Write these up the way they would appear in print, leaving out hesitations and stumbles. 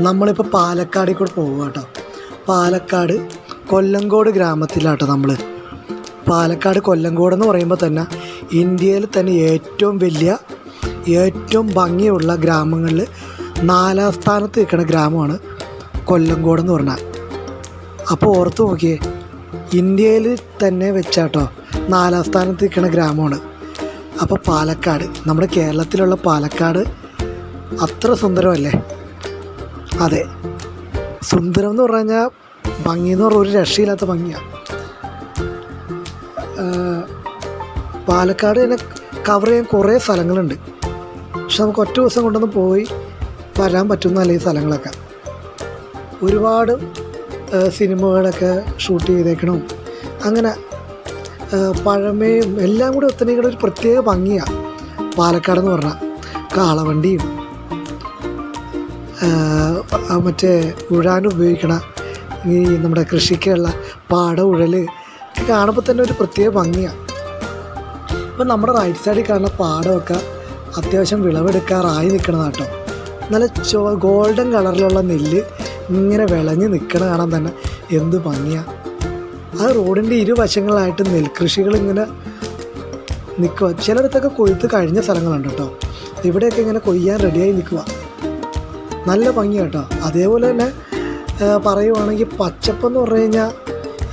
നമ്മളിപ്പോൾ പാലക്കാടിൽ കൂടെ പോകുക കേട്ടോ. പാലക്കാട് കൊല്ലങ്കോട് ഗ്രാമത്തിലാട്ടോ നമ്മൾ. പാലക്കാട് കൊല്ലങ്കോട് എന്ന് പറയുമ്പോൾ തന്നെ ഇന്ത്യയിൽ തന്നെ ഏറ്റവും വലിയ ഏറ്റവും ഭംഗിയുള്ള ഗ്രാമങ്ങളിൽ 4ാം സ്ഥാനത്ത് നിൽക്കുന്ന ഗ്രാമമാണ് കൊല്ലങ്കോട് എന്ന് പറഞ്ഞാൽ. അപ്പോൾ ഓർത്ത് നോക്കിയേ, ഇന്ത്യയിൽ തന്നെ വെച്ചാട്ടോ 4ാം സ്ഥാനത്ത് നിൽക്കുന്ന ഗ്രാമമാണ്. അപ്പോൾ പാലക്കാട്, നമ്മുടെ കേരളത്തിലുള്ള പാലക്കാട് അത്ര സുന്ദരമല്ലേ? അതെ, സുന്ദരം എന്ന് പറഞ്ഞു കഴിഞ്ഞാൽ ഭംഗി എന്ന് പറഞ്ഞാൽ ഒരു രക്ഷയില്ലാത്ത ഭംഗിയാണ്. പാലക്കാട് തന്നെ കവർ ചെയ്യാൻ കുറേ സ്ഥലങ്ങളുണ്ട്. പക്ഷെ നമുക്ക് ഒറ്റ ദിവസം കൊണ്ടൊന്നും പോയി വരാൻ പറ്റുന്നതല്ല ഈ സ്ഥലങ്ങളൊക്കെ. ഒരുപാട് സിനിമകളൊക്കെ ഷൂട്ട് ചെയ്തേക്കണം. അങ്ങനെ പഴമയും എല്ലാം കൂടി ഒത്തനേക്കുന്ന ഒരു പ്രത്യേക ഭംഗിയാണ് പാലക്കാടെന്ന് പറഞ്ഞാൽ. കാളവണ്ടിയും മറ്റേ ഉഴാൻ ഉപയോഗിക്കണ ഈ നമ്മുടെ കൃഷിക്കുള്ള പാട ഉഴൽ കാണുമ്പോൾ തന്നെ ഒരു പ്രത്യേക ഭംഗിയാണ്. ഇപ്പം നമ്മുടെ റൈറ്റ് സൈഡിൽ കാണുന്ന പാടമൊക്കെ അത്യാവശ്യം വിളവെടുക്കാറായി നിൽക്കണതാട്ടോ. നല്ല ഗോൾഡൻ കളറിലുള്ള നെല്ല് ഇങ്ങനെ വിളഞ്ഞ് നിൽക്കണ കാണാൻ തന്നെ എന്ത് ഭംഗിയാണ്. ആ റോഡിൻ്റെ ഇരുവശങ്ങളായിട്ട് നെൽകൃഷികളിങ്ങനെ നിൽക്കുക. ചിലയിടത്തൊക്കെ കൊയ്ത്ത് കഴിഞ്ഞ സ്ഥലങ്ങളുണ്ട് കേട്ടോ. ഇവിടെയൊക്കെ ഇങ്ങനെ കൊയ്യാൻ റെഡിയായി നിൽക്കുക. നല്ല ഭംഗിയാണ് കേട്ടോ. അതേപോലെ തന്നെ പറയുവാണെങ്കിൽ പച്ചപ്പെന്ന് പറഞ്ഞു കഴിഞ്ഞാൽ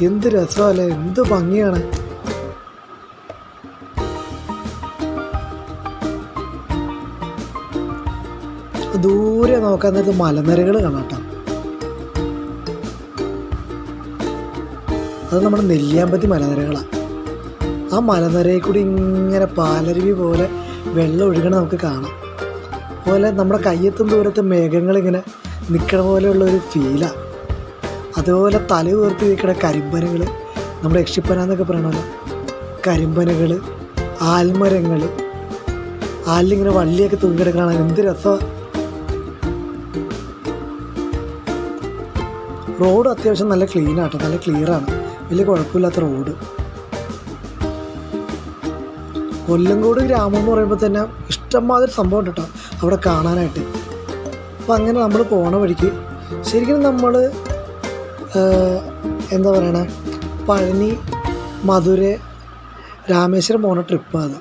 എന്ത് രസമല്ലേ, എന്ത് ഭംഗിയാണ്. ദൂരെ നോക്കാൻ നേരത്ത് മലനിരകൾ കാണാം കേട്ടോ. അത് നമ്മുടെ നെല്ലിയാമ്പതി മലനിരകളാണ്. ആ മലനിരയിൽ കൂടി ഇങ്ങനെ പാലരുവി പോലെ വെള്ളം ഒഴുകണം നമുക്ക് കാണാം. അതുപോലെ നമ്മുടെ കയ്യെത്തും ദൂരത്ത് മേഘങ്ങളിങ്ങനെ നിൽക്കണ പോലെയുള്ളൊരു ഫീലാണ്. അതുപോലെ തല ഉയർത്തി നിൽക്കുന്ന കരിമ്പനകൾ, നമ്മുടെ യക്ഷിപ്പന എന്നൊക്കെ പറയണമല്ലോ, കരിമ്പനകൾ, ആൽമരങ്ങൾ, ആലിലിങ്ങനെ വള്ളിയൊക്കെ തൂങ്ങിക്കിടക്കണം. എന്ത് രസമാണ്. റോഡ് അത്യാവശ്യം നല്ല ക്ലീനാട്ടോ, നല്ല ക്ലിയറാണ്, വലിയ കുഴപ്പമില്ലാത്ത റോഡ്. കൊല്ലങ്കോട് ഗ്രാമം എന്ന് പറയുമ്പോൾ തന്നെ ഇഷ്ടംമാതിരി സംഭവം ഉണ്ട് കേട്ടോ അവിടെ കാണാനായിട്ട്. അപ്പം അങ്ങനെ നമ്മൾ പോണ വഴിക്ക് ശരിക്കും നമ്മൾ എന്താ പറയണേ, പഴനി, മധുര, രാമേശ്വരം പോകുന്ന ട്രിപ്പാണ് അത്.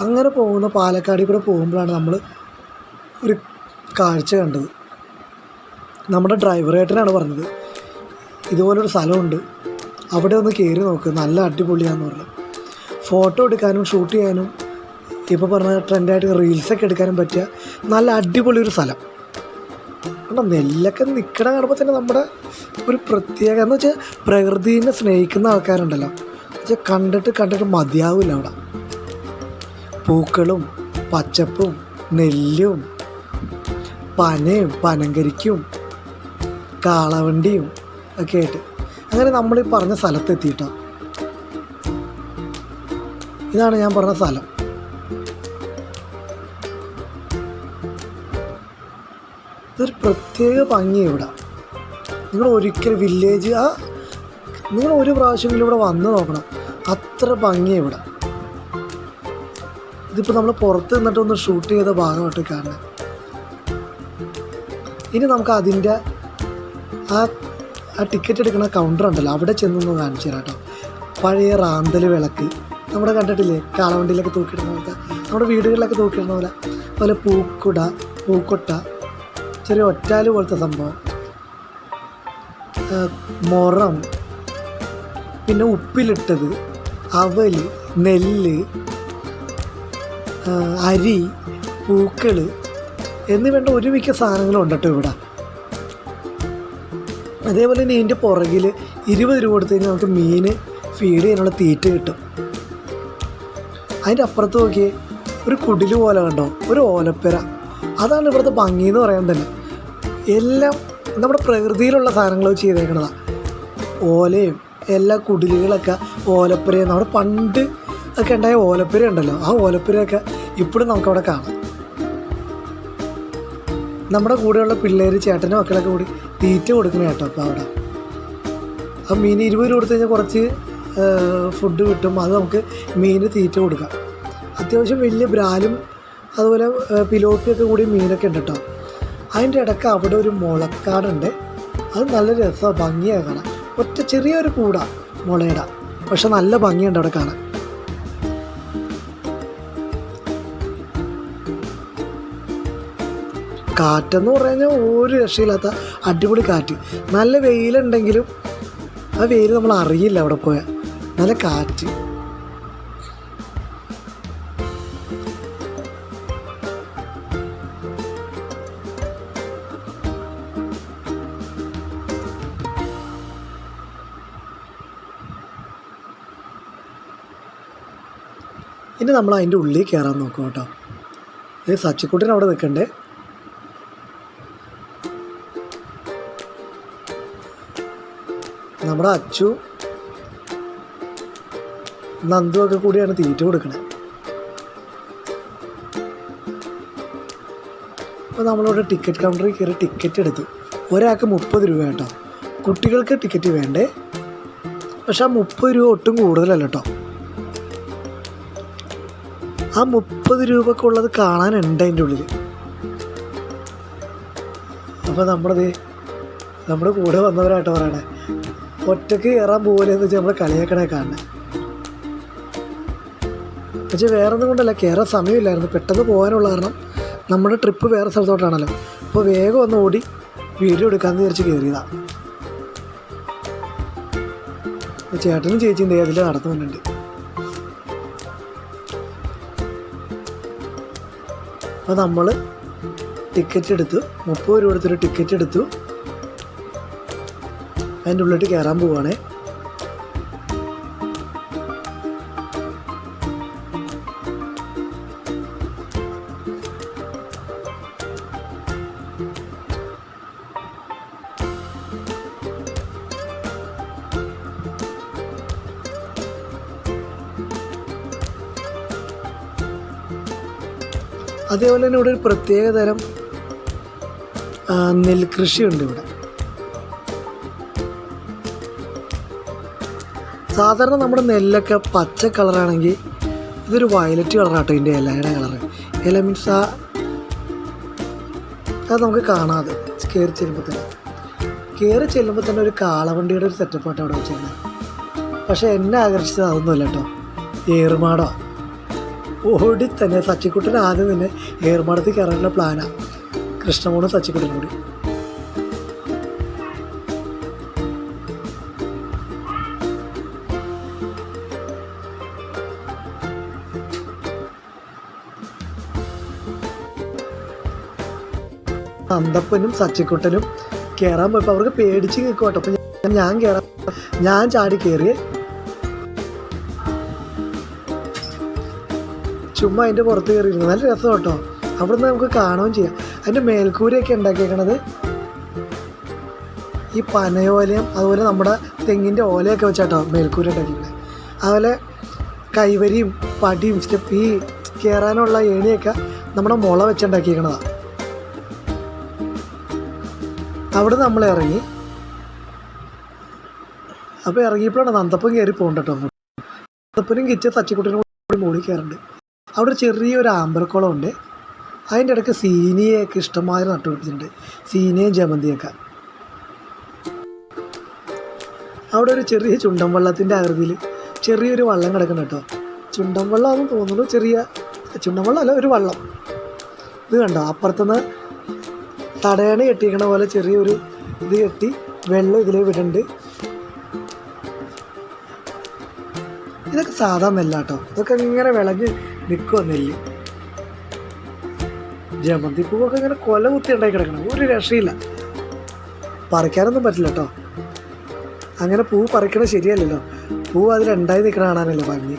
അങ്ങനെ പോകുന്ന പാലക്കാടിൽ കൂടെ പോകുമ്പോഴാണ് നമ്മൾ ഒരു കാഴ്ച കണ്ടത്. നമ്മുടെ ഡ്രൈവറേട്ടനാണ് പറഞ്ഞത്, ഇതുപോലൊരു സ്ഥലമുണ്ട്, അവിടെ ഒന്ന് കയറി നോക്ക്, നല്ല അടിപൊളിയാണെന്ന് പറഞ്ഞു. ഫോട്ടോ എടുക്കാനും ഷൂട്ട് ചെയ്യാനും ഇപ്പോൾ പറഞ്ഞ ട്രെൻഡായിട്ട് റീൽസൊക്കെ എടുക്കാനും പറ്റിയ നല്ല അടിപൊളി ഒരു സ്ഥലം. കാരണം നെല്ലൊക്കെ നിൽക്കണ കാണുമ്പോൾ തന്നെ നമ്മുടെ ഒരു പ്രത്യേക എന്ന് വെച്ചാൽ പ്രകൃതിനെ സ്നേഹിക്കുന്ന ആൾക്കാരുണ്ടല്ലോ, വെച്ചാൽ കണ്ടിട്ട് മതിയാവില്ല. അവിടെ പൂക്കളും പച്ചപ്പും നെല്ലും പനയും പനങ്കരിക്കും കാളവണ്ടിയും ഒക്കെ ആയിട്ട് അങ്ങനെ നമ്മൾ ഈ പറഞ്ഞ സ്ഥലത്തെത്തിയിട്ടോ. ഇതാണ് ഞാൻ പറഞ്ഞ സ്ഥലം. ഇതൊരു പ്രത്യേക ഭംഗി ഇവിടെ. നിങ്ങൾ ഒരിക്കലും വില്ലേജ് നിങ്ങൾ ഒരു പ്രാവശ്യമെങ്കിലും ഇവിടെ വന്ന് നോക്കണം, അത്ര ഭംഗിയാണ് ഇവിടെ. ഇതിപ്പോൾ നമ്മൾ പുറത്ത് നിന്നിട്ടൊന്ന് ഷൂട്ട് ചെയ്ത ഭാഗമായിട്ട് കാണുന്നത്. ഇനി നമുക്ക് അതിൻ്റെ ആ ടിക്കറ്റ് എടുക്കുന്ന കൗണ്ടർ ഉണ്ടല്ലോ, അവിടെ ചെന്നൊന്ന് കാണിച്ചു തരാം കേട്ടോ. പഴയ റാന്തൽ വിളക്ക് നമ്മുടെ കണ്ടിട്ടില്ലേ, കാളവണ്ടിയിലൊക്കെ തൂക്കിയിടുന്ന പോലത്തെ, നമ്മുടെ വീടുകളിലൊക്കെ തൂക്കിയിടുന്ന പോലെ. അതുപോലെ പൂക്കൊട്ട, ചെറിയ ഒറ്റാല് പോലത്തെ സംഭവം, മുറം, പിന്നെ ഉപ്പിലിട്ടത്, അവൽ, നെല്ല്, അരി, പൂക്കൾ എന്നിവേണ്ട ഒരു മിക്ക സാധനങ്ങളും ഉണ്ട് കേട്ടോ ഇവിടെ. അതേപോലെ തന്നെ ഇതിൻ്റെ പുറകിൽ 20 രൂപ കൊടുത്തു കഴിഞ്ഞാൽ നമുക്ക് മീൻ ഫീഡ് ചെയ്യാനുള്ള തീറ്റ കിട്ടും. അതിൻ്റെ അപ്പുറത്ത് നോക്കിയേ, ഒരു കുടില് പോലെ കണ്ടോ, ഒരു ഓലപ്പുര. അതാണ് ഇവിടുത്തെ ഭംഗി എന്ന് പറയാൻ തന്നെ. എല്ലാം നമ്മുടെ പ്രകൃതിയിലുള്ള സാധനങ്ങൾ ചെയ്തേക്കണതാണ്. ഓലയും എല്ലാ കുടിലുകളൊക്കെ ഓലപ്പുരയും നമ്മുടെ പണ്ട് ഒക്കെ ഉണ്ടായ ഓലപ്പുര ഉണ്ടല്ലോ, ആ ഓലപ്പുരയൊക്കെ ഇപ്പോഴും നമുക്കവിടെ കാണാം. നമ്മുടെ കൂടെയുള്ള പിള്ളേർ, ചേട്ടനും മക്കളൊക്കെ കൂടി തീറ്റ കൊടുക്കണ കേട്ടോ. അപ്പോൾ അവിടെ ആ മീൻ 20 രൂപ കൊടുത്തു കഴിഞ്ഞാൽ കുറച്ച് ഫുഡ് കിട്ടും. അത് നമുക്ക് മീന് തീറ്റ കൊടുക്കാം. അത്യാവശ്യം വലിയ ബ്രാലും അതുപോലെ പിലോപ്പിയൊക്കെ കൂടി മീനൊക്കെ ഉണ്ട് കേട്ടോ. അതിൻ്റെ ഇടയ്ക്ക് അവിടെ ഒരു മുളക്കാടുണ്ട്. അത് നല്ല രസമാണ്, ഭംഗിയാണ് കാണാൻ. ഒറ്റ ചെറിയൊരു കൂടാ മുളയുടെ, പക്ഷെ നല്ല ഭംഗിയുണ്ട് അവിടെ കാണാൻ. കാറ്റെന്ന് പറഞ്ഞാൽ ഒരു രക്ഷയില്ലാത്ത അടിപൊളി കാറ്റ്. നല്ല വെയിലുണ്ടെങ്കിലും ആ വെയിൽ നമ്മൾ അറിയില്ല അവിടെ പോയാൽ. നല്ല കാറ്റ്. ഇനി നമ്മൾ അതിൻ്റെ ഉള്ളിൽ കയറാൻ നോക്കും കേട്ടോ. ഇത് സച്ചിക്കുട്ടൻ അവിടെ നിൽക്കണ്ടേ. നമ്മുടെ അച്ചു നന്ദുവൊക്കെ കൂടിയാണ് തീറ്റ കൊടുക്കണത്. അപ്പോൾ നമ്മളിവിടെ ടിക്കറ്റ് കൗണ്ടറിൽ കയറി ടിക്കറ്റ് എടുത്തു. ഒരാൾക്ക് 30 രൂപ കേട്ടോ. കുട്ടികൾക്ക് ടിക്കറ്റ് വേണ്ടേ, പക്ഷെ ആ 30 രൂപ ഒട്ടും കൂടുതലല്ല കേട്ടോ. ആ 30 രൂപക്കുള്ളത് കാണാനുണ്ട് അതിൻ്റെ ഉള്ളിൽ. അപ്പോൾ നമ്മുടെ കൂടെ വന്നവരായിട്ട് പറയണേ, ഒറ്റയ്ക്ക് കയറാൻ പോകില്ലെന്ന് വെച്ചാൽ നമ്മൾ കളിയാക്കണേ കാണണേ. പക്ഷേ വേറെ ഒന്നും കൊണ്ടല്ല, കയറാൻ സമയമില്ലായിരുന്നു, പെട്ടെന്ന് പോകാനുള്ള കാരണം നമ്മുടെ ട്രിപ്പ് വേറെ സ്ഥലത്തോട്ടാണല്ലോ. അപ്പോൾ വേഗം ഒന്ന് ഓടി വീഡിയോ എടുക്കാമെന്ന് വിചാരിച്ച് കയറിയതാണ്. ചേട്ടനും ചേച്ചിയും അതിൽ നടത്തുന്നുണ്ട്. അപ്പോൾ നമ്മൾ ടിക്കറ്റ് എടുത്തു, 30 രൂപ എടുത്തൊരു ടിക്കറ്റ് എടുത്തു. അതിൻ്റെ ഉള്ളിട്ട് കയറാൻ പോവുകയാണേ. അതേപോലെ തന്നെ ഇവിടെ ഒരു പ്രത്യേക തരം നെൽകൃഷിയുണ്ട് ഇവിടെ. സാധാരണ നമ്മുടെ നെല്ലൊക്കെ പച്ച കളറാണെങ്കിൽ ഇതൊരു വയലറ്റ് കളറാട്ടോ ഇതിൻ്റെ ഇലയുടെ കളറ്. ഇല മീൻസ് അത് നമുക്ക് കാണാതെ കയറി ചെല്ലുമ്പോൾ തന്നെ ഒരു കാളവണ്ടിയുടെ ഒരു സെറ്റപ്പായിട്ട് അവിടെ വെച്ചിരുന്നത്. പക്ഷേ എന്നെ ആകർഷിച്ചത് അതൊന്നുമല്ല കേട്ടോ, ഏറുമാടോ. ഓടി തന്നെ സച്ചിക്കുട്ടൻ ആദ്യം തന്നെ ഏറുമാടത്തിൽ കയറാനുള്ള പ്ലാനാണ്, കൃഷ്ണമോളും സച്ചിക്കുട്ടനും കൂടി. നന്ദപ്പനും സച്ചിക്കുട്ടനും കയറാൻ പോയപ്പോൾ അവർക്ക് പേടിച്ച് നിൽക്കും കേട്ടോ. അപ്പം ഞാൻ ചാടി കയറിയേ. ചുമ്മാ അതിൻ്റെ പുറത്ത് കയറിയിരുന്നു. നല്ല രസം കേട്ടോ. അവിടെ നിന്ന് നമുക്ക് കാണുകയും ചെയ്യാം. അതിൻ്റെ മേൽക്കൂരയൊക്കെ ഉണ്ടാക്കിയേക്കണത് ഈ പനയോലയും അതുപോലെ നമ്മുടെ തെങ്ങിൻ്റെ ഓലയൊക്കെ വെച്ചാട്ടോ മേൽക്കൂര ഉണ്ടാക്കിയേക്കണത്. അതുപോലെ കൈവരിയും പടിയും സ്റ്റെപ്പ് ഈ കയറാനുള്ള ഏണിയൊക്കെ നമ്മുടെ മുള വെച്ചുണ്ടാക്കിയേക്കണതാണ്. അവിടെ നമ്മൾ ഇറങ്ങി. അപ്പോൾ ഇറങ്ങിയപ്പോഴാണ് നന്ദപ്പം കയറി പോകണ്ട കേട്ടോ. നന്ദപ്പനും കിച്ച് സച്ചിക്കുട്ടനും കൂടി മുകളിൽ കയറുന്നുണ്ട്. അവിടെ ചെറിയൊരു ആമ്പൽക്കുളം ഉണ്ട്. അതിൻ്റെ ഇടയ്ക്ക് സീനിയൊക്കെ ഇഷ്ടംമാതിരി നട്ടുപിടിപ്പിച്ചിട്ടുണ്ട്, സീനിയും ജമന്തിയൊക്കെ. അവിടെ ഒരു ചെറിയ ചുണ്ടൻ വെള്ളത്തിൻ്റെ ആകൃതിയിൽ ചെറിയൊരു വള്ളം കിടക്കുന്നു കേട്ടോ. ചുണ്ടൻ വെള്ളമാണെന്ന് തോന്നുന്നു, ചെറിയ ചുണ്ടൻ വെള്ളം അല്ല, ഒരു വള്ളം. ഇത് കണ്ടോ, അപ്പുറത്തുനിന്ന് തടയണ കെട്ടിക്കണ പോലെ ചെറിയൊരു ഇത് കെട്ടി വെള്ളം ഇതിൽ വിടുന്നുണ്ട്. ഇതൊക്കെ സാധാ നെല്ലാട്ടോ. ഇതൊക്കെ ഇങ്ങനെ വിളഞ്ഞ് നിൽക്കുക നെല്ല്. ജമന്തി പൂവൊക്കെ ഇങ്ങനെ കൊല കുത്തി ഉണ്ടായി കിടക്കണം, ഒരു രക്ഷയില്ല. പറിക്കാനൊന്നും പറ്റില്ല കേട്ടോ. അങ്ങനെ പൂ പറിക്കണത് ശരിയല്ലല്ലോ. പൂ അതിലുണ്ടായി നിൽക്കണ കാണാനല്ലോ ഭംഗി.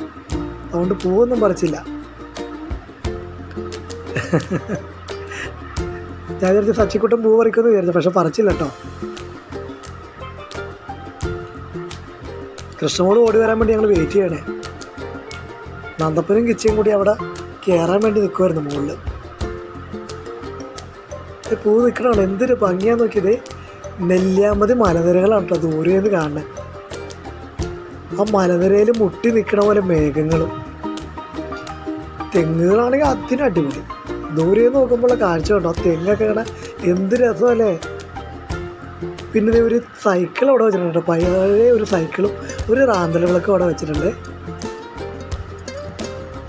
അതുകൊണ്ട് പൂവൊന്നും പറിച്ചില്ല. ഞാൻ വിചാരിച്ചു സച്ചിക്കുട്ടൻ പൂ പറിക്കുമെന്ന് വിചാരിച്ചു, പക്ഷെ പറിച്ചില്ല കേട്ടോ. കൃഷ്ണമോട് ഓടി വരാൻ വേണ്ടി ഞങ്ങൾ വെയിറ്റ് ചെയ്യണേ. നന്ദപ്പനും കിച്ചയും കൂടി അവിടെ കയറാൻ വേണ്ടി നിൽക്കുമായിരുന്നു മുകളിൽ. പൂ നിൽക്കണോ, എന്തൊരു ഭംഗിയാന്ന് നോക്കിയത്. നെല്ലിയാമ്പതി മലനിരകളാണ് കേട്ടോ ദൂരെന്ന് കാണുന്നത്. ആ മലനിരയിൽ മുട്ടി നിൽക്കണ പോലെ മേഘങ്ങളും. തെങ്ങുകളാണെങ്കിൽ അതിന് അടിപൊളി. ദൂരെ നോക്കുമ്പോഴുള്ള കാഴ്ച കേട്ടോ, തെങ്ങൊക്കെ ഇങ്ങനെ എന്ത് രസമല്ലേ. പിന്നെ ഒരു സൈക്കിൾ അവിടെ വെച്ചിട്ടുണ്ട്, പഴയ ഒരു സൈക്കിളും ഒരു റാന്തലുകളൊക്കെ അവിടെ വെച്ചിട്ടുണ്ട്.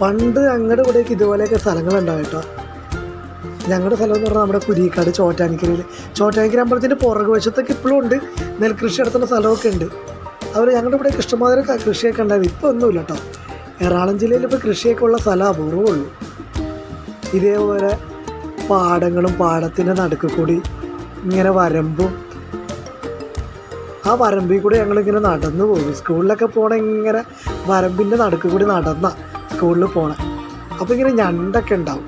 പണ്ട് ഞങ്ങളുടെ ഇവിടേക്ക് ഇതുപോലെയൊക്കെ സ്ഥലങ്ങളുണ്ടാവും കേട്ടോ. ഞങ്ങളുടെ സ്ഥലം എന്ന് പറഞ്ഞാൽ നമ്മുടെ കുരിക്കാട് ചോറ്റാനിക്കരയിൽ, ചോറ്റാനിക്കര അമ്പലത്തിൻ്റെ പുറകു വശത്തൊക്കെ ഇപ്പോഴും ഉണ്ട് നെൽകൃഷി നടത്തുന്ന സ്ഥലമൊക്കെ ഉണ്ട്. ഞങ്ങളുടെ ഇവിടെയൊക്കെ ഇഷ്ടംമാതിരി കൃഷിയൊക്കെ ഉണ്ടായത്. ഇപ്പോൾ ഒന്നുമില്ല കേട്ടോ. എറണാകുളം ജില്ലയിൽ ഇപ്പോൾ കൃഷിയൊക്കെ ഉള്ള സ്ഥലം അപൂർവമുള്ളൂ. ഇതേപോലെ പാടങ്ങളും പാടത്തിൻ്റെ നടുക്ക് കൂടി ഇങ്ങനെ വരമ്പും, ആ വരമ്പിൽ കൂടി ഞങ്ങളിങ്ങനെ നടന്നു പോകും. സ്കൂളിലൊക്കെ പോകണ ഇങ്ങനെ വരമ്പിൻ്റെ നടുക്ക് കൂടി നടന്ന സ്കൂളിൽ പോകണേ. അപ്പോൾ ഇങ്ങനെ ഞണ്ടൊക്കെ ഉണ്ടാവും.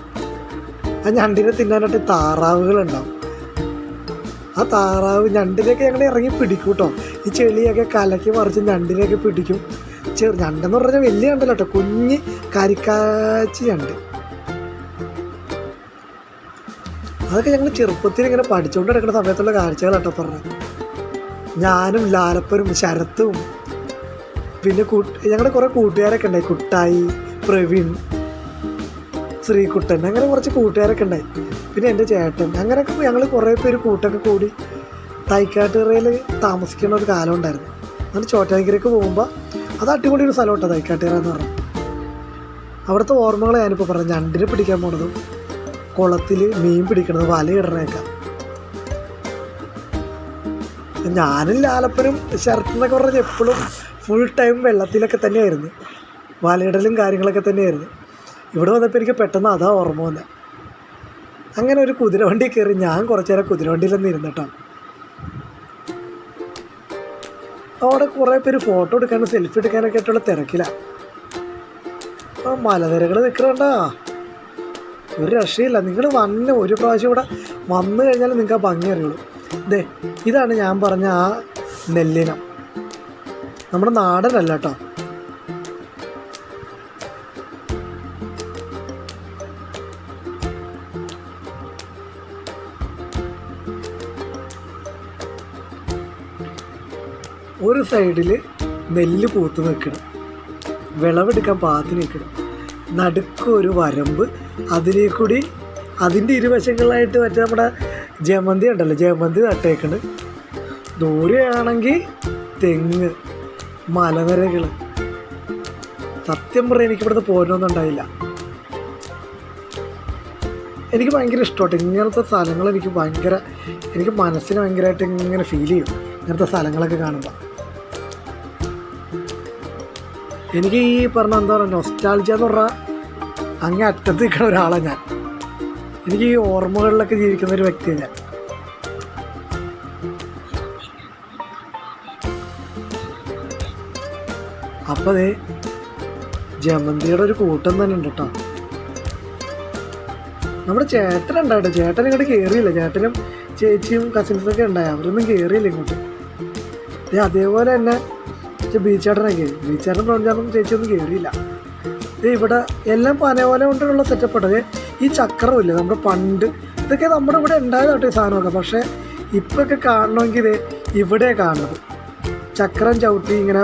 ആ ഞണ്ടിനെ തിന്നാനായിട്ട് താറാവുകളുണ്ടാവും. ആ താറാവ് ഞണ്ടിനെയൊക്കെ ഞങ്ങൾ ഇറങ്ങി പിടിക്കും കേട്ടോ. ഈ ചെളിയൊക്കെ കലക്കി മറിച്ച് ഞണ്ടിനെയൊക്കെ പിടിക്കും. ഞണ്ടെന്ന് പറഞ്ഞാൽ വലിയ ഞണ്ടല്ലോ കേട്ടോ, കുഞ്ഞ് കരിക്കാച്ചി ഞണ്ട്. അതൊക്കെ ഞങ്ങൾ ചെറുപ്പത്തിൽ ഇങ്ങനെ പഠിച്ചുകൊണ്ട് കിടക്കുന്ന സമയത്തുള്ള കാഴ്ചകളാട്ടോ പറഞ്ഞത്. ഞാനും ലാലപ്പനും ശരത്തും പിന്നെ ഞങ്ങളുടെ കുറേ കൂട്ടുകാരൊക്കെ ഉണ്ടായി. കുട്ടായി, പ്രവീൺ, ശ്രീകുട്ടൻ, അങ്ങനെ കുറച്ച് കൂട്ടുകാരൊക്കെ ഉണ്ടായി. പിന്നെ എൻ്റെ ചേട്ടൻ, അങ്ങനെയൊക്കെ ഞങ്ങൾ കുറേ പേര് കൂട്ടൊക്കെ കൂടി തൈക്കാട്ടുകരയിൽ താമസിക്കുന്ന ഒരു കാലം ഉണ്ടായിരുന്നു. അങ്ങനെ ചോറ്റാനിക്കരയ്ക്ക് പോകുമ്പോൾ അത് അടിപൊളി ഒരു സ്ഥലം കേട്ടോ തൈക്കാട്ടുകര എന്ന് പറഞ്ഞാൽ. അവിടുത്തെ ഓർമ്മകൾ ഞാനിപ്പോൾ പറഞ്ഞു. ഞണ്ടിനെ പിടിക്കാൻ പോണതും കുളത്തിൽ മീൻ പിടിക്കണതും വലയിടണയൊക്കെ. ഞാനും ലാലപ്പനും ശരത്തെന്നൊക്കെ പറഞ്ഞാൽ എപ്പോഴും ഫുൾ ടൈം വെള്ളത്തിലൊക്കെ തന്നെയായിരുന്നു, വലയിടലും കാര്യങ്ങളൊക്കെ തന്നെയായിരുന്നു. ഇവിടെ വന്നപ്പോൾ എനിക്ക് പെട്ടെന്ന് അതാ ഓർമ്മ വന്നത്. അങ്ങനെ ഒരു കുതിരവണ്ടി കയറി ഞാൻ കുറച്ച് നേരം കുതിരവണ്ടിയിലൊന്നും ഇരുന്നിട്ടോ. അവിടെ കുറേ പേര് ഫോട്ടോ എടുക്കാനും സെൽഫി എടുക്കാനൊക്കെ ആയിട്ടുള്ള തിരക്കിലാണ്. ആ മലനിരകൾ നിൽക്കണണ്ടാ, ഒരു രക്ഷയില്ല. നിങ്ങൾ ഒരു പ്രാവശ്യം ഇവിടെ വന്നു കഴിഞ്ഞാൽ നിങ്ങൾക്ക് ആ ഭംഗി അറിയുള്ളൂ. ഇതാണ് ഞാൻ പറഞ്ഞ ആ നെല്ലിനം. നമ്മുടെ നാടനല്ല കേട്ടോ. ഒരു സൈഡിൽ നെല്ല് പൂത്ത് നിൽക്കണം, വിളവെടുക്കാൻ പാത്തി നിൽക്കണം, നടുക്കൊരു വരമ്പ്, അതിലേക്കൂടി അതിൻ്റെ ഇരുവശങ്ങളിലായിട്ട് മറ്റേ നമ്മുടെ ജമന്തി ഉണ്ടല്ലോ, ജമന്തി നട്ടേക്കണ്. ദൂരെയാണെങ്കിൽ തെങ്ങ്, മലനിരകൾ. സത്യം പറഞ്ഞാൽ എനിക്കിവിടുന്ന് പോരണമെന്നുണ്ടായില്ല. എനിക്ക് ഭയങ്കര ഇഷ്ടമായിട്ട് ഇങ്ങനത്തെ സ്ഥലങ്ങൾ. എനിക്ക് മനസ്സിന് ഭയങ്കരമായിട്ട് ഇങ്ങനെ ഫീൽ ചെയ്യും ഇങ്ങനത്തെ സ്ഥലങ്ങളൊക്കെ കാണുമ്പോൾ. എനിക്ക് ഈ പറഞ്ഞ എന്താ പറയുക, നൊസ്റ്റാൾജിയ എന്ന് പറഞ്ഞാൽ അങ്ങേ അറ്റത്ത് നിൽക്കുന്ന ഒരാളാണ് ഞാൻ. എനിക്ക് ഈ ഓർമ്മകളിലൊക്കെ ജീവിക്കുന്ന ഒരു വ്യക്തിയാണ് ഞാൻ. അപ്പോൾ അതേ ജമന്തിയുടെ ഒരു കൂട്ടം തന്നെ ഉണ്ട് കേട്ടോ. നമ്മുടെ ചേട്ടനുണ്ടായിട്ടോ. ചേട്ടൻ ഇങ്ങോട്ട് കയറിയില്ല. ചേട്ടനും ചേച്ചിയും കസിൻസൊക്കെ ഉണ്ടായി, അവരൊന്നും കയറിയില്ല ഇങ്ങോട്ട്. അതേപോലെ തന്നെ ബീച്ചേട്ടനൊക്കെ, ബീച്ചേട്ടൻ പറഞ്ഞാലും ചേച്ചിയൊന്നും കയറിയില്ല. ഇവിടെ എല്ലാം പനയോല കൊണ്ടുള്ള സെറ്റപ്പ് ഉണ്ട്. ഈ ചക്രമില്ലേ നമ്മുടെ പണ്ട്, ഇതൊക്കെ നമ്മുടെ ഇവിടെ ഉണ്ടായതാട്ടോ ഈ സാധനമൊക്കെ. പക്ഷേ ഇപ്പൊക്കെ കാണണമെങ്കിൽ ഇവിടെ കാണുന്നത് ചക്രം ചവിട്ടി ഇങ്ങനെ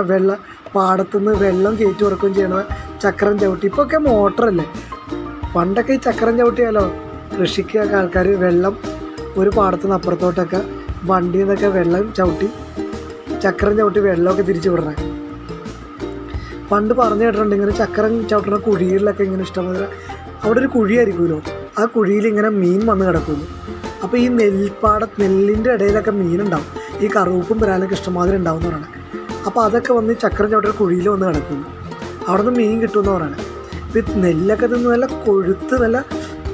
പാടത്തുനിന്ന് വെള്ളം കയറ്റി ഉറക്കുകയും ചെയ്യണത് ചക്രം ചവിട്ടി. ഇപ്പൊക്കെ മോട്ടറല്ലേ. പണ്ടൊക്കെ ഈ ചക്രം ചവിട്ടിയാലോ കൃഷിക്കൊക്കെ ആൾക്കാർ വെള്ളം ഒരു പാടത്തുനിന്ന് അപ്പുറത്തോട്ടൊക്കെ വണ്ടിയിൽ നിന്നൊക്കെ വെള്ളം ചവിട്ടി, ചക്രം ചവിട്ടി വെള്ളമൊക്കെ തിരിച്ചു വിടണേ. പണ്ട് പറഞ്ഞു കേട്ടിട്ടുണ്ട് ഇങ്ങനെ ചക്രം ചവിട്ടുന്ന കുഴികളിലൊക്കെ ഇങ്ങനെ ഇഷ്ടംപോലെ അവിടെ ഒരു കുഴിയായിരിക്കുമല്ലോ, ആ കുഴിയിൽ ഇങ്ങനെ മീൻ വന്ന് കിടക്കുമല്ലോ. അപ്പോൾ ഈ നെല്ലിൻ്റെ ഇടയിലൊക്കെ മീനുണ്ടാവും. ഈ കറുപ്പും വരാനൊക്കെ ഇഷ്ടംമാതിരി ഉണ്ടാവും എന്ന് പറയണേ. അപ്പോൾ അതൊക്കെ വന്ന് ചക്രം ചവിട്ടുന്ന കുഴിയിൽ വന്ന് കിടക്കുന്നു. അവിടെ നിന്ന് മീൻ കിട്ടുമെന്ന് പറയണേ. ഇപ്പം നെല്ലൊക്കെ നിന്ന് നല്ല കൊഴുത്ത് നല്ല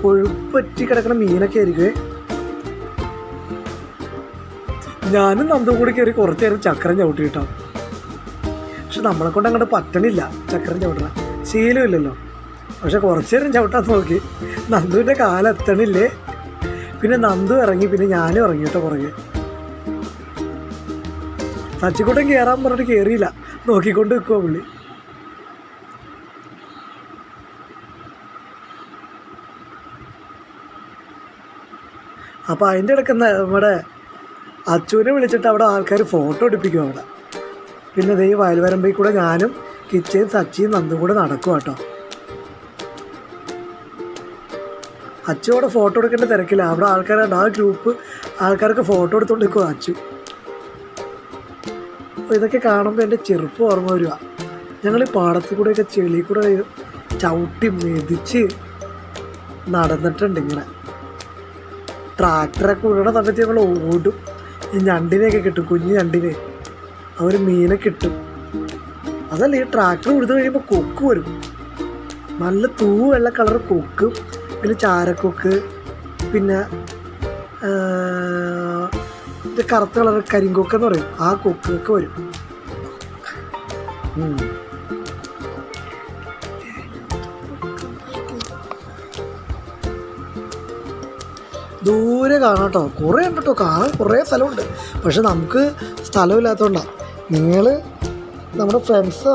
കൊഴുപ്പറ്റി കിടക്കുന്ന മീനൊക്കെ ആയിരിക്കുമേ. ഞാനും നന്ദും കൂടി കയറി കുറച്ച് നേരം ചക്രം ചവിട്ടി കിട്ടാം. പക്ഷെ നമ്മളെ കൊണ്ട് അങ്ങോട്ട് പറ്റണില്ല ചക്രം ചവിട്ടണം, ശീലമില്ലല്ലോ. പക്ഷെ കുറച്ച് നേരം ചവിട്ടാൻ നോക്കി, നന്ദുവിൻ്റെ കാലെത്തണില്ലേ. പിന്നെ നന്ദു ഇറങ്ങി, പിന്നെ ഞാനും ഇറങ്ങി കേട്ടോ പുറകെ. സച്ചിക്കൂട്ടം കയറാൻ പറഞ്ഞിട്ട് കയറിയില്ല, നോക്കിക്കൊണ്ട് നിൽക്കുമോ പുള്ളി. അപ്പോൾ അതിൻ്റെ ഇടയ്ക്ക് നമ്മുടെ അച്ചുവിനെ വിളിച്ചിട്ട് അവിടെ ആൾക്കാർ ഫോട്ടോ എടുപ്പിക്കും അവിടെ. പിന്നെ ഈ വയൽവരമ്പിൽ കൂടെ ഞാനും കിച്ചയും സച്ചിയും നന്ദും കൂടെ നടക്കും കേട്ടോ. അച്ചു അവിടെ ഫോട്ടോ എടുക്കേണ്ട തിരക്കില്ല. അവിടെ ആൾക്കാരുണ്ട്, ആ ഗ്രൂപ്പ് ആൾക്കാർക്ക് ഫോട്ടോ എടുത്തുകൊണ്ട് നിൽക്കുക അച്ചു. അപ്പോൾ ഇതൊക്കെ കാണുമ്പോൾ എൻ്റെ ചെറുപ്പം ഓർമ്മ വരിക. ഞങ്ങൾ ഈ പാടത്തിൽ കൂടെയൊക്കെ ചെളി കൂടെ ചവിട്ടി മെതിച്ച് നടന്നിട്ടുണ്ട്. ഇങ്ങനെ ട്രാക്ടറൊക്കെ ഉള്ള സമയത്ത് ഞങ്ങൾ ഓടും. ഈ ഞണ്ടിനെയൊക്കെ കിട്ടും, കുഞ്ഞ് ഞണ്ടിനെ. അവർ മീനെ കിട്ടും. അതല്ല, ഈ ട്രാക്ടർ ഉഴുത് കഴിയുമ്പോൾ കൊക്ക് വരും, നല്ല വെള്ള കളർ കൊക്ക്, പിന്നെ ചാരക്കൊക്ക്, പിന്നെ കറുത്ത കളർ കരിങ്കൊക്കെന്ന് പറയും, ആ കൊക്കൊക്കെ വരും. ദൂരെ കാണാം കേട്ടോ, കുറേ ഉണ്ട് കേട്ടോ, കാണാൻ കുറേ സ്ഥലമുണ്ട്. പക്ഷെ നമുക്ക് സ്ഥലമില്ലാത്തതുകൊണ്ടാണ്. നിങ്ങൾ നമ്മുടെ ഫ്രണ്ട്സോ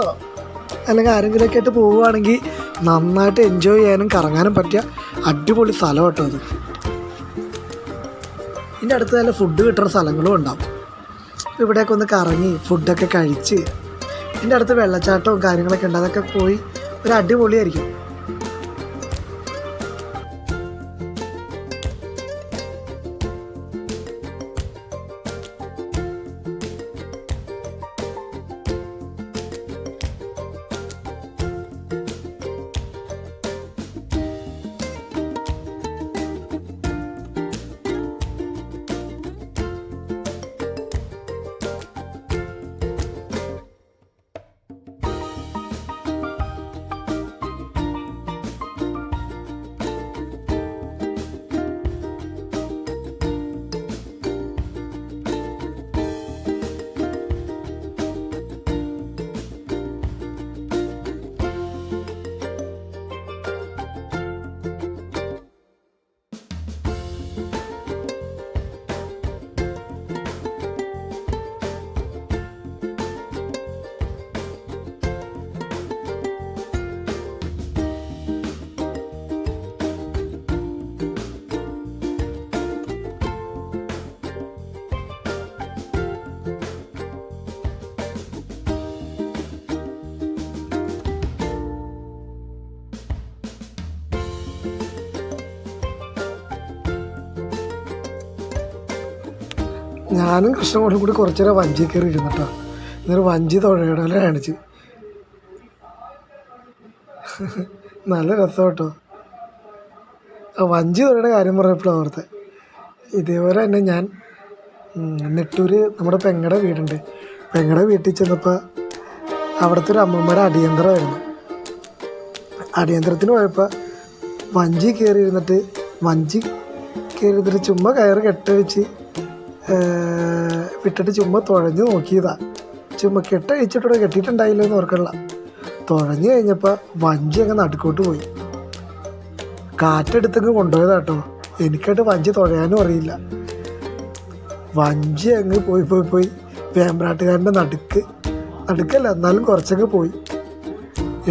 അല്ലെങ്കിൽ ആരെങ്കിലുമൊക്കെ ആയിട്ട് പോവുകയാണെങ്കിൽ നന്നായിട്ട് എൻജോയ് ചെയ്യാനും കറങ്ങാനും പറ്റിയ അടിപൊളി സ്ഥലം കേട്ടോ അത്. ഇതിൻ്റെ അടുത്ത് നല്ല ഫുഡ് കിട്ടുന്ന സ്ഥലങ്ങളും ഉണ്ടാവും. ഇവിടെയൊക്കെ ഒന്ന് കറങ്ങി ഫുഡൊക്കെ കഴിച്ച്, ഇതിൻ്റെ അടുത്ത് വെള്ളച്ചാട്ടവും കാര്യങ്ങളൊക്കെ ഉണ്ട്, അതൊക്കെ പോയി ഒരു അടിപൊളിയായിരിക്കും. ഞാനും കൃഷ്ണനോടും കൂടി കുറച്ച് നേരം വഞ്ചി കയറി ഇരുന്നിട്ടോ. എന്നിട്ട് വഞ്ചി തുഴയുടെ കാണിച്ച് നല്ല രസം കേട്ടോ. വഞ്ചി തുഴയുടെ കാര്യം പറഞ്ഞപ്പോഴാണ് ഓർത്തെ. ഇതേപോലെ തന്നെ ഞാൻ നെട്ടൂർ നമ്മുടെ പെങ്ങടെ വീടുണ്ട്. പെങ്ങടെ വീട്ടിൽ ചെന്നപ്പോൾ അവിടുത്തെ ഒരു അമ്മമ്മയുടെ അടിയന്തരമായിരുന്നു. അടിയന്തരത്തിന് പോയപ്പോൾ വഞ്ചി കയറി ഇരുന്നിട്ട് ചുമ്മാ കയറ് കെട്ടഴിച്ച് വിട്ടിട്ട് ചുമ്മാ തുഴഞ്ഞ് നോക്കിയതാ. ചുമ്മാ കെട്ടഴിച്ചിട്ടൂടെ കെട്ടിയിട്ടുണ്ടായില്ലോ എന്ന് ഓർക്കണില്ല. തുഴഞ്ഞു കഴിഞ്ഞപ്പോൾ വഞ്ചി അങ്ങ് നടുക്കോട്ട് പോയി. കാറ്റെടുത്തങ്ങ് കൊണ്ടുപോയതാട്ടോ. എനിക്കായിട്ട് വഞ്ചി തുഴയാനും അറിയില്ല. വഞ്ചി അങ്ങ് പോയി വേമ്പ്രാട്ടുകാരൻ്റെ നടുക്കല്ല, എന്നാലും കുറച്ചങ്ങ് പോയി.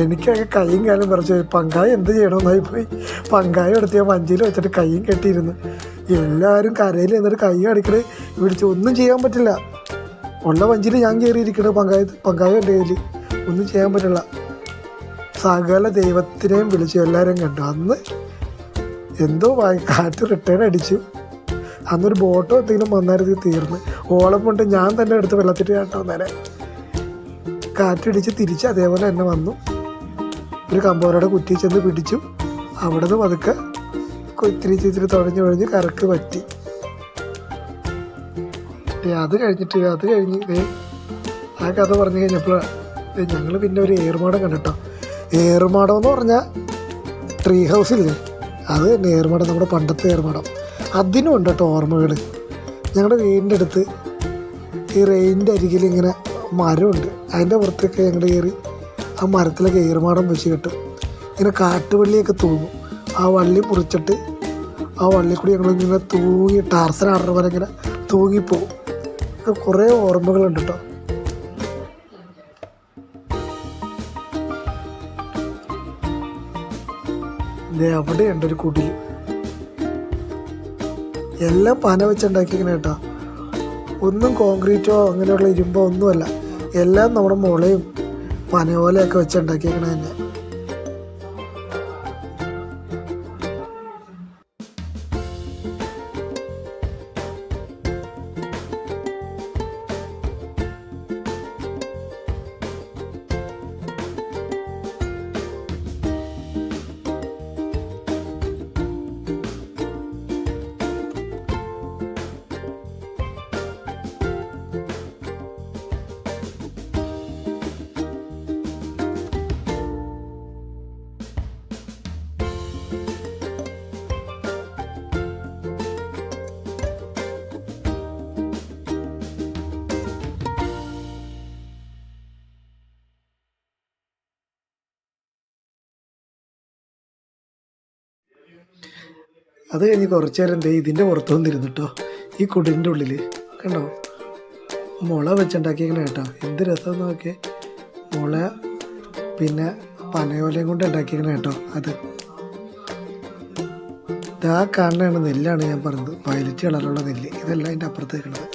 എനിക്കങ്ങ് കൈയും കാലും പറിച്ചു പോയി. പങ്കായ എന്ത് ചെയ്യണമെന്നായി പോയി. പങ്കായ എടുത്ത് ഞാൻ വഞ്ചിയിൽ വെച്ചിട്ട് കൈയും കെട്ടിയിരുന്നു. എല്ലാവരും കരയിൽ എന്നിട്ട് കൈ അടിക്കണേ പിടിച്ച് ഒന്നും ചെയ്യാൻ പറ്റില്ല. ഉള്ള വഞ്ചിയിൽ ഞാൻ കയറിയിരിക്കണ പങ്കായ എൻ്റെ കയ്യിൽ ഒന്നും ചെയ്യാൻ പറ്റില്ല. സകല ദൈവത്തിനെയും വിളിച്ചു എല്ലാവരെയും കണ്ടു. അന്ന് എന്തോ കാറ്റ് റിട്ടേൺ അടിച്ചു. അന്നൊരു ബോട്ടോ എന്തെങ്കിലും വന്നായിരുന്നു തീർന്ന്. ഓളം കൊണ്ട് ഞാൻ തന്നെ എടുത്ത് വെള്ളത്തിട്ട് കേട്ടോ. നേരെ കാറ്റടിച്ച് തിരിച്ച് അതേപോലെ തന്നെ വന്നു. ഒരു കമ്പോരയുടെ കുറ്റി ചെന്ന് പിടിച്ചു. അവിടെ നിന്ന് പതുക്കെ ഇത്തിരി തുഴഞ്ഞ് കറക്ക് പറ്റി. അത് കഴിഞ്ഞ് ആ കഥ പറഞ്ഞു കഴിഞ്ഞപ്പോഴാണ് ഞങ്ങൾ പിന്നെ ഒരു ഏറുമാടം കണ്ടിട്ടോ. ഏറുമാടം എന്ന് പറഞ്ഞാൽ ട്രീ ഹൗസില്ലേ, അത് തന്നെ ഏറുമാടം, നമ്മുടെ പണ്ടത്തെ ഏറുമാടം. അതിനും ഉണ്ട് കേട്ടോ ഓർമ്മകൾ. ഞങ്ങളുടെ വീടിൻ്റെ അടുത്ത് ഈ റെയിൻ്റെ അരികിൽ ഇങ്ങനെ മരമുണ്ട്. അതിൻ്റെ പുറത്തൊക്കെ ഞങ്ങൾ കയറി ആ മരത്തിലൊക്കെ ഏറുമാടം വെച്ച് കിട്ടും. ഇങ്ങനെ കാട്ടുവള്ളിയൊക്കെ തൂങ്ങും. ആ വള്ളി മുറിച്ചിട്ട് ആ വള്ളി കൂടി ഞങ്ങളിങ്ങനെ തൂങ്ങി ടാർസൻ ആടുന്ന പോലെ ഇങ്ങനെ തൂങ്ങിപ്പോവും. കുറേ ഓർമ്മകളുണ്ട് കേട്ടോ. അവിടെയുണ്ട് ഒരു കുടിൽ. എല്ലാം പന വെച്ചുണ്ടാക്കിയിരിക്കണ കേട്ടോ. ഒന്നും കോൺക്രീറ്റോ അങ്ങനെയുള്ള ഇരുമ്പോ ഒന്നുമല്ല. എല്ലാം നമ്മുടെ മുളയും പനയോലയൊക്കെ വെച്ചുണ്ടാക്കിയിരിക്കണ തന്നെ. അത് കഴിഞ്ഞ് കുറച്ച് നേരം ദേ ഇതിൻ്റെ പുറത്തു വന്നിരുന്നു കേട്ടോ, ഈ കുടിലിൻ്റെ ഉള്ളിൽ കണ്ടോ മുള വെച്ചുണ്ടാക്കിയേക്കണ കേട്ടോ. എന്ത് രസം നോക്കിയേ, മുള പിന്നെ പനയോലയും കൊണ്ട് ഉണ്ടാക്കിയേക്കണ കേട്ടോ. അത് ഇതാ കാണുന്നതാണ് നെല്ലാണ് ഞാൻ പറഞ്ഞത്, വയലറ്റ് കളറുള്ള നെല്ല്. ഇതെല്ലാം അതിൻ്റെ അപ്പുറത്ത് വെക്കണത്.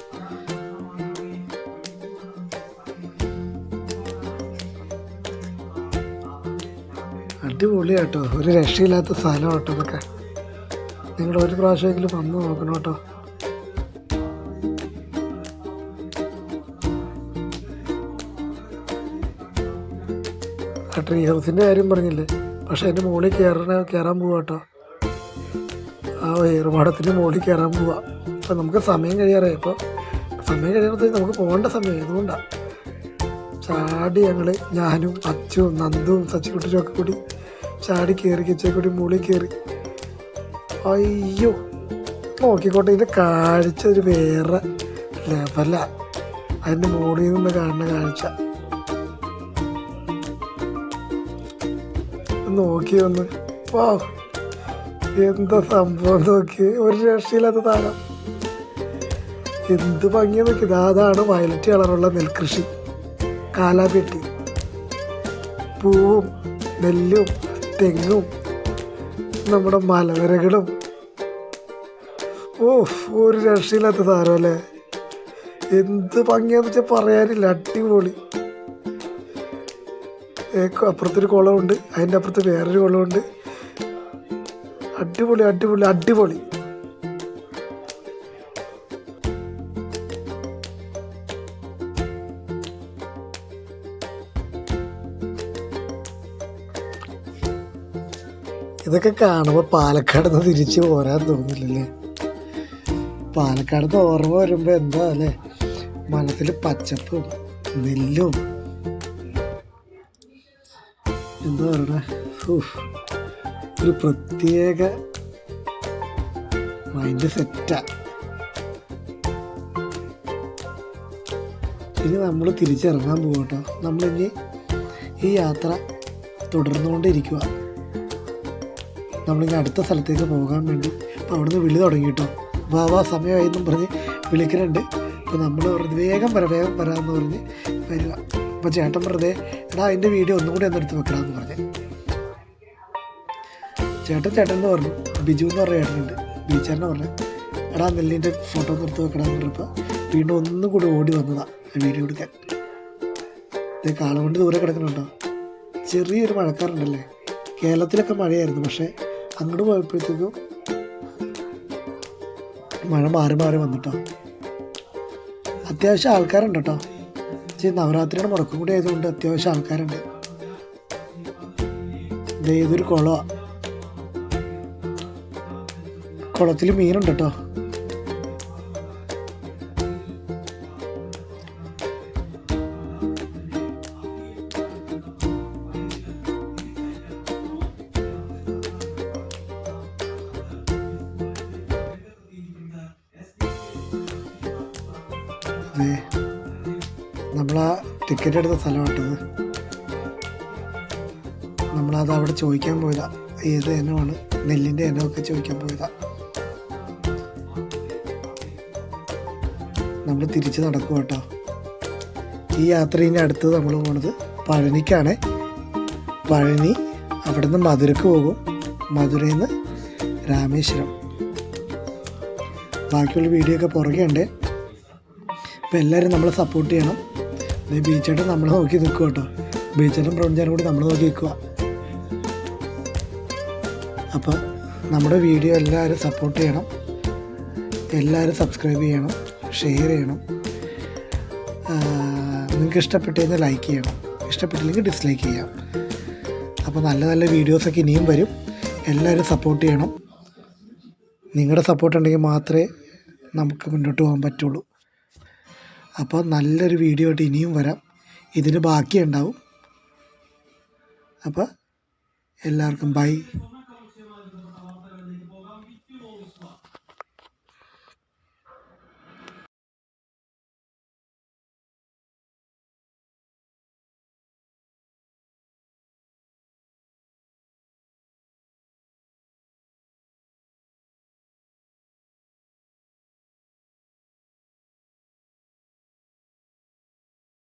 അടിപൊളി കേട്ടോ, ഒരു രക്ഷയില്ലാത്ത സ്ഥലം കേട്ടോ ഇതൊക്കെ. നിങ്ങൾ ഒരു പ്രാവശ്യമെങ്കിലും വന്ന് നോക്കണം കേട്ടോ. ആ ട്രീ ഹൗസിൻ്റെ കാര്യം പറഞ്ഞില്ലേ, പക്ഷെ അതിൻ്റെ മുകളിൽ കയറാൻ പോവാ കേട്ടോ. ആ ഏറുമാടത്തിൻ്റെ മുകളിൽ കയറാൻ പോവാ. അപ്പം നമുക്ക് സമയം കഴിയാറായി. ഇപ്പോൾ സമയം കഴിയുമ്പോഴത്തേക്ക് നമുക്ക് പോകേണ്ട സമയം അതുകൊണ്ടാണ്. ചാടി ഞാനും അച്ചുവും നന്ദുവും സച്ചിക്കുട്ടിയും ഒക്കെ കൂടി ചാടി കയറി കിച്ചേക്കൂടി മുകളിൽ കയറി. അയ്യോ നോക്കിക്കോട്ടെ, ഇതിൻ്റെ കാഴ്ച ഒരു വേറെ ലെവല. അതിൻ്റെ മുകളിൽ നിന്ന് കാണുന്ന കാഴ്ച നോക്കി വന്ന് വാ, എന്താ സംഭവം നോക്കി, ഒരു രക്ഷയില്ലാത്ത താരം. എന്ത് ഭംഗിയാ നോക്കി. അതാണ് വയലറ്റ് കളറുള്ള നെൽകൃഷി, കാലാപെട്ടി. പൂവും നെല്ലും തെങ്ങും നമ്മുടെ മലനിരകളും. ഒരു രക്ഷയില്ലാത്ത സാധനം അല്ലേ. എന്ത് ഭംഗിയാന്ന് വെച്ചാൽ പറയാനില്ല, അടിപൊളി. അപ്പുറത്തൊരു കുളമുണ്ട്, അതിൻ്റെ അപ്പുറത്ത് വേറൊരു കുളമുണ്ട്. അടിപൊളി അടിപൊളി അടിപൊളി. ഇതൊക്കെ കാണുമ്പോൾ പാലക്കാട് നിന്ന് തിരിച്ച് പോരാൻ തോന്നില്ലല്ലേ. പാലക്കാട് നിന്ന് ഓർമ്മ വരുമ്പോൾ എന്താ അല്ലേ, മനസ്സിൽ പച്ചപ്പും നെല്ലും എന്താ പറയണേ, ഒരു പ്രത്യേക മൈൻഡ് സെറ്റാ. ഇനി നമ്മൾ തിരിച്ചിറങ്ങാൻ പോകട്ടോ. നമ്മളിനി ഈ യാത്ര തുടർന്നുകൊണ്ടിരിക്കുക. നമ്മളിനി അടുത്ത സ്ഥലത്തേക്ക് പോകാൻ വേണ്ടി അപ്പോൾ അവിടുന്ന് വിളി തുടങ്ങി കേട്ടോ. വാ സമയമായെന്നും പറഞ്ഞ് വിളിക്കുന്നുണ്ട്. അപ്പോൾ നമ്മൾ പറഞ്ഞ് വേഗം വരാമെന്ന് പറഞ്ഞ് വരിക. അപ്പോൾ ചേട്ടൻ പറഞ്ഞേ, എടാ അതിൻ്റെ വീഡിയോ ഒന്നും കൂടി ഒന്നെടുത്ത് വെക്കണമെന്ന് പറഞ്ഞ്. ചേട്ടൻ എന്ന് പറഞ്ഞു, ബിജു എന്ന് പറഞ്ഞ ചേട്ടനുണ്ട്, ബീച്ചേട്ടനെ പറഞ്ഞു, എടാ നെല്ലിൻ്റെ ഫോട്ടോ ഒന്ന് എടുത്ത് വെക്കണമെന്ന് പറഞ്ഞപ്പോൾ വീണ്ടും ഒന്നും കൂടി ഓടി വന്നതാണ് വീഡിയോ എടുക്കാൻ. ഇത് കാളവണ്ടി ദൂരെ കിടക്കുന്നുണ്ടോ. ചെറിയൊരു മഴക്കാറുണ്ടല്ലേ. കേരളത്തിലൊക്കെ മഴയായിരുന്നു, പക്ഷേ അങ്ങോട്ട് പോയപ്പോഴത്തേക്കും മഴ മാറി വന്നിട്ടോ. അത്യാവശ്യം ആൾക്കാരുണ്ട് കേട്ടോ. നവരാത്രിയുടെ മുടക്കം കൂടി ആയതുകൊണ്ട് അത്യാവശ്യം ആൾക്കാരുണ്ട്. ഇതൊരു കുളമാണ്, കുളത്തിൽ മീനുണ്ട് കേട്ടോ. നമ്മളാ ടിക്കറ്റ് എടുത്ത സ്ഥലമാട്ടത്. നമ്മളത് അവിടെ ചോദിക്കാൻ പോയതാ, ഏത് ഇനമാണ്, നെല്ലിൻ്റെ ഇനമൊക്കെ ചോദിക്കാൻ പോയതാ. നമ്മൾ തിരിച്ച് നടക്കുക കേട്ടോ. ഈ യാത്രയിൻ്റെ അടുത്തത് നമ്മൾ പോണത് പഴനിക്കാണ്. പഴനി, അവിടെ നിന്ന് മധുരക്ക് പോകും, മധുരയിൽ നിന്ന് രാമേശ്വരം. ബാക്കിയുള്ള വീഡിയോ ഒക്കെ പുറകെ ഉണ്ട്. അപ്പോൾ എല്ലാവരും നമ്മളെ സപ്പോർട്ട് ചെയ്യണം. ബീച്ചേട്ടൻ നമ്മളെ നോക്കി നിൽക്കുക കേട്ടോ. ബീച്ചേട്ടൻ ബ്രൗൺചാനും കൂടി നമ്മൾ നോക്കി നിൽക്കുക. അപ്പോൾ നമ്മുടെ വീഡിയോ എല്ലാവരും സപ്പോർട്ട് ചെയ്യണം, എല്ലാവരും സബ്സ്ക്രൈബ് ചെയ്യണം, ഷെയർ ചെയ്യണം. നിങ്ങൾക്ക് ഇഷ്ടപ്പെട്ട് കഴിഞ്ഞാൽ ലൈക്ക് ചെയ്യണം, ഇഷ്ടപ്പെട്ടില്ലെങ്കിൽ ഡിസ്ലൈക്ക് ചെയ്യാം. അപ്പോൾ നല്ല നല്ല വീഡിയോസൊക്കെ ഇനിയും വരും. എല്ലാവരും സപ്പോർട്ട് ചെയ്യണം. നിങ്ങളുടെ സപ്പോർട്ട് ഉണ്ടെങ്കിൽ മാത്രമേ നമുക്ക് മുന്നോട്ട് പോകാൻ പറ്റുള്ളൂ. അപ്പോൾ നല്ലൊരു വീഡിയോ ആയിട്ട് ഇനിയും വരാം. ഇതിന് ബാക്കിയുണ്ടാവും. അപ്പോൾ എല്ലാവർക്കും ബൈ.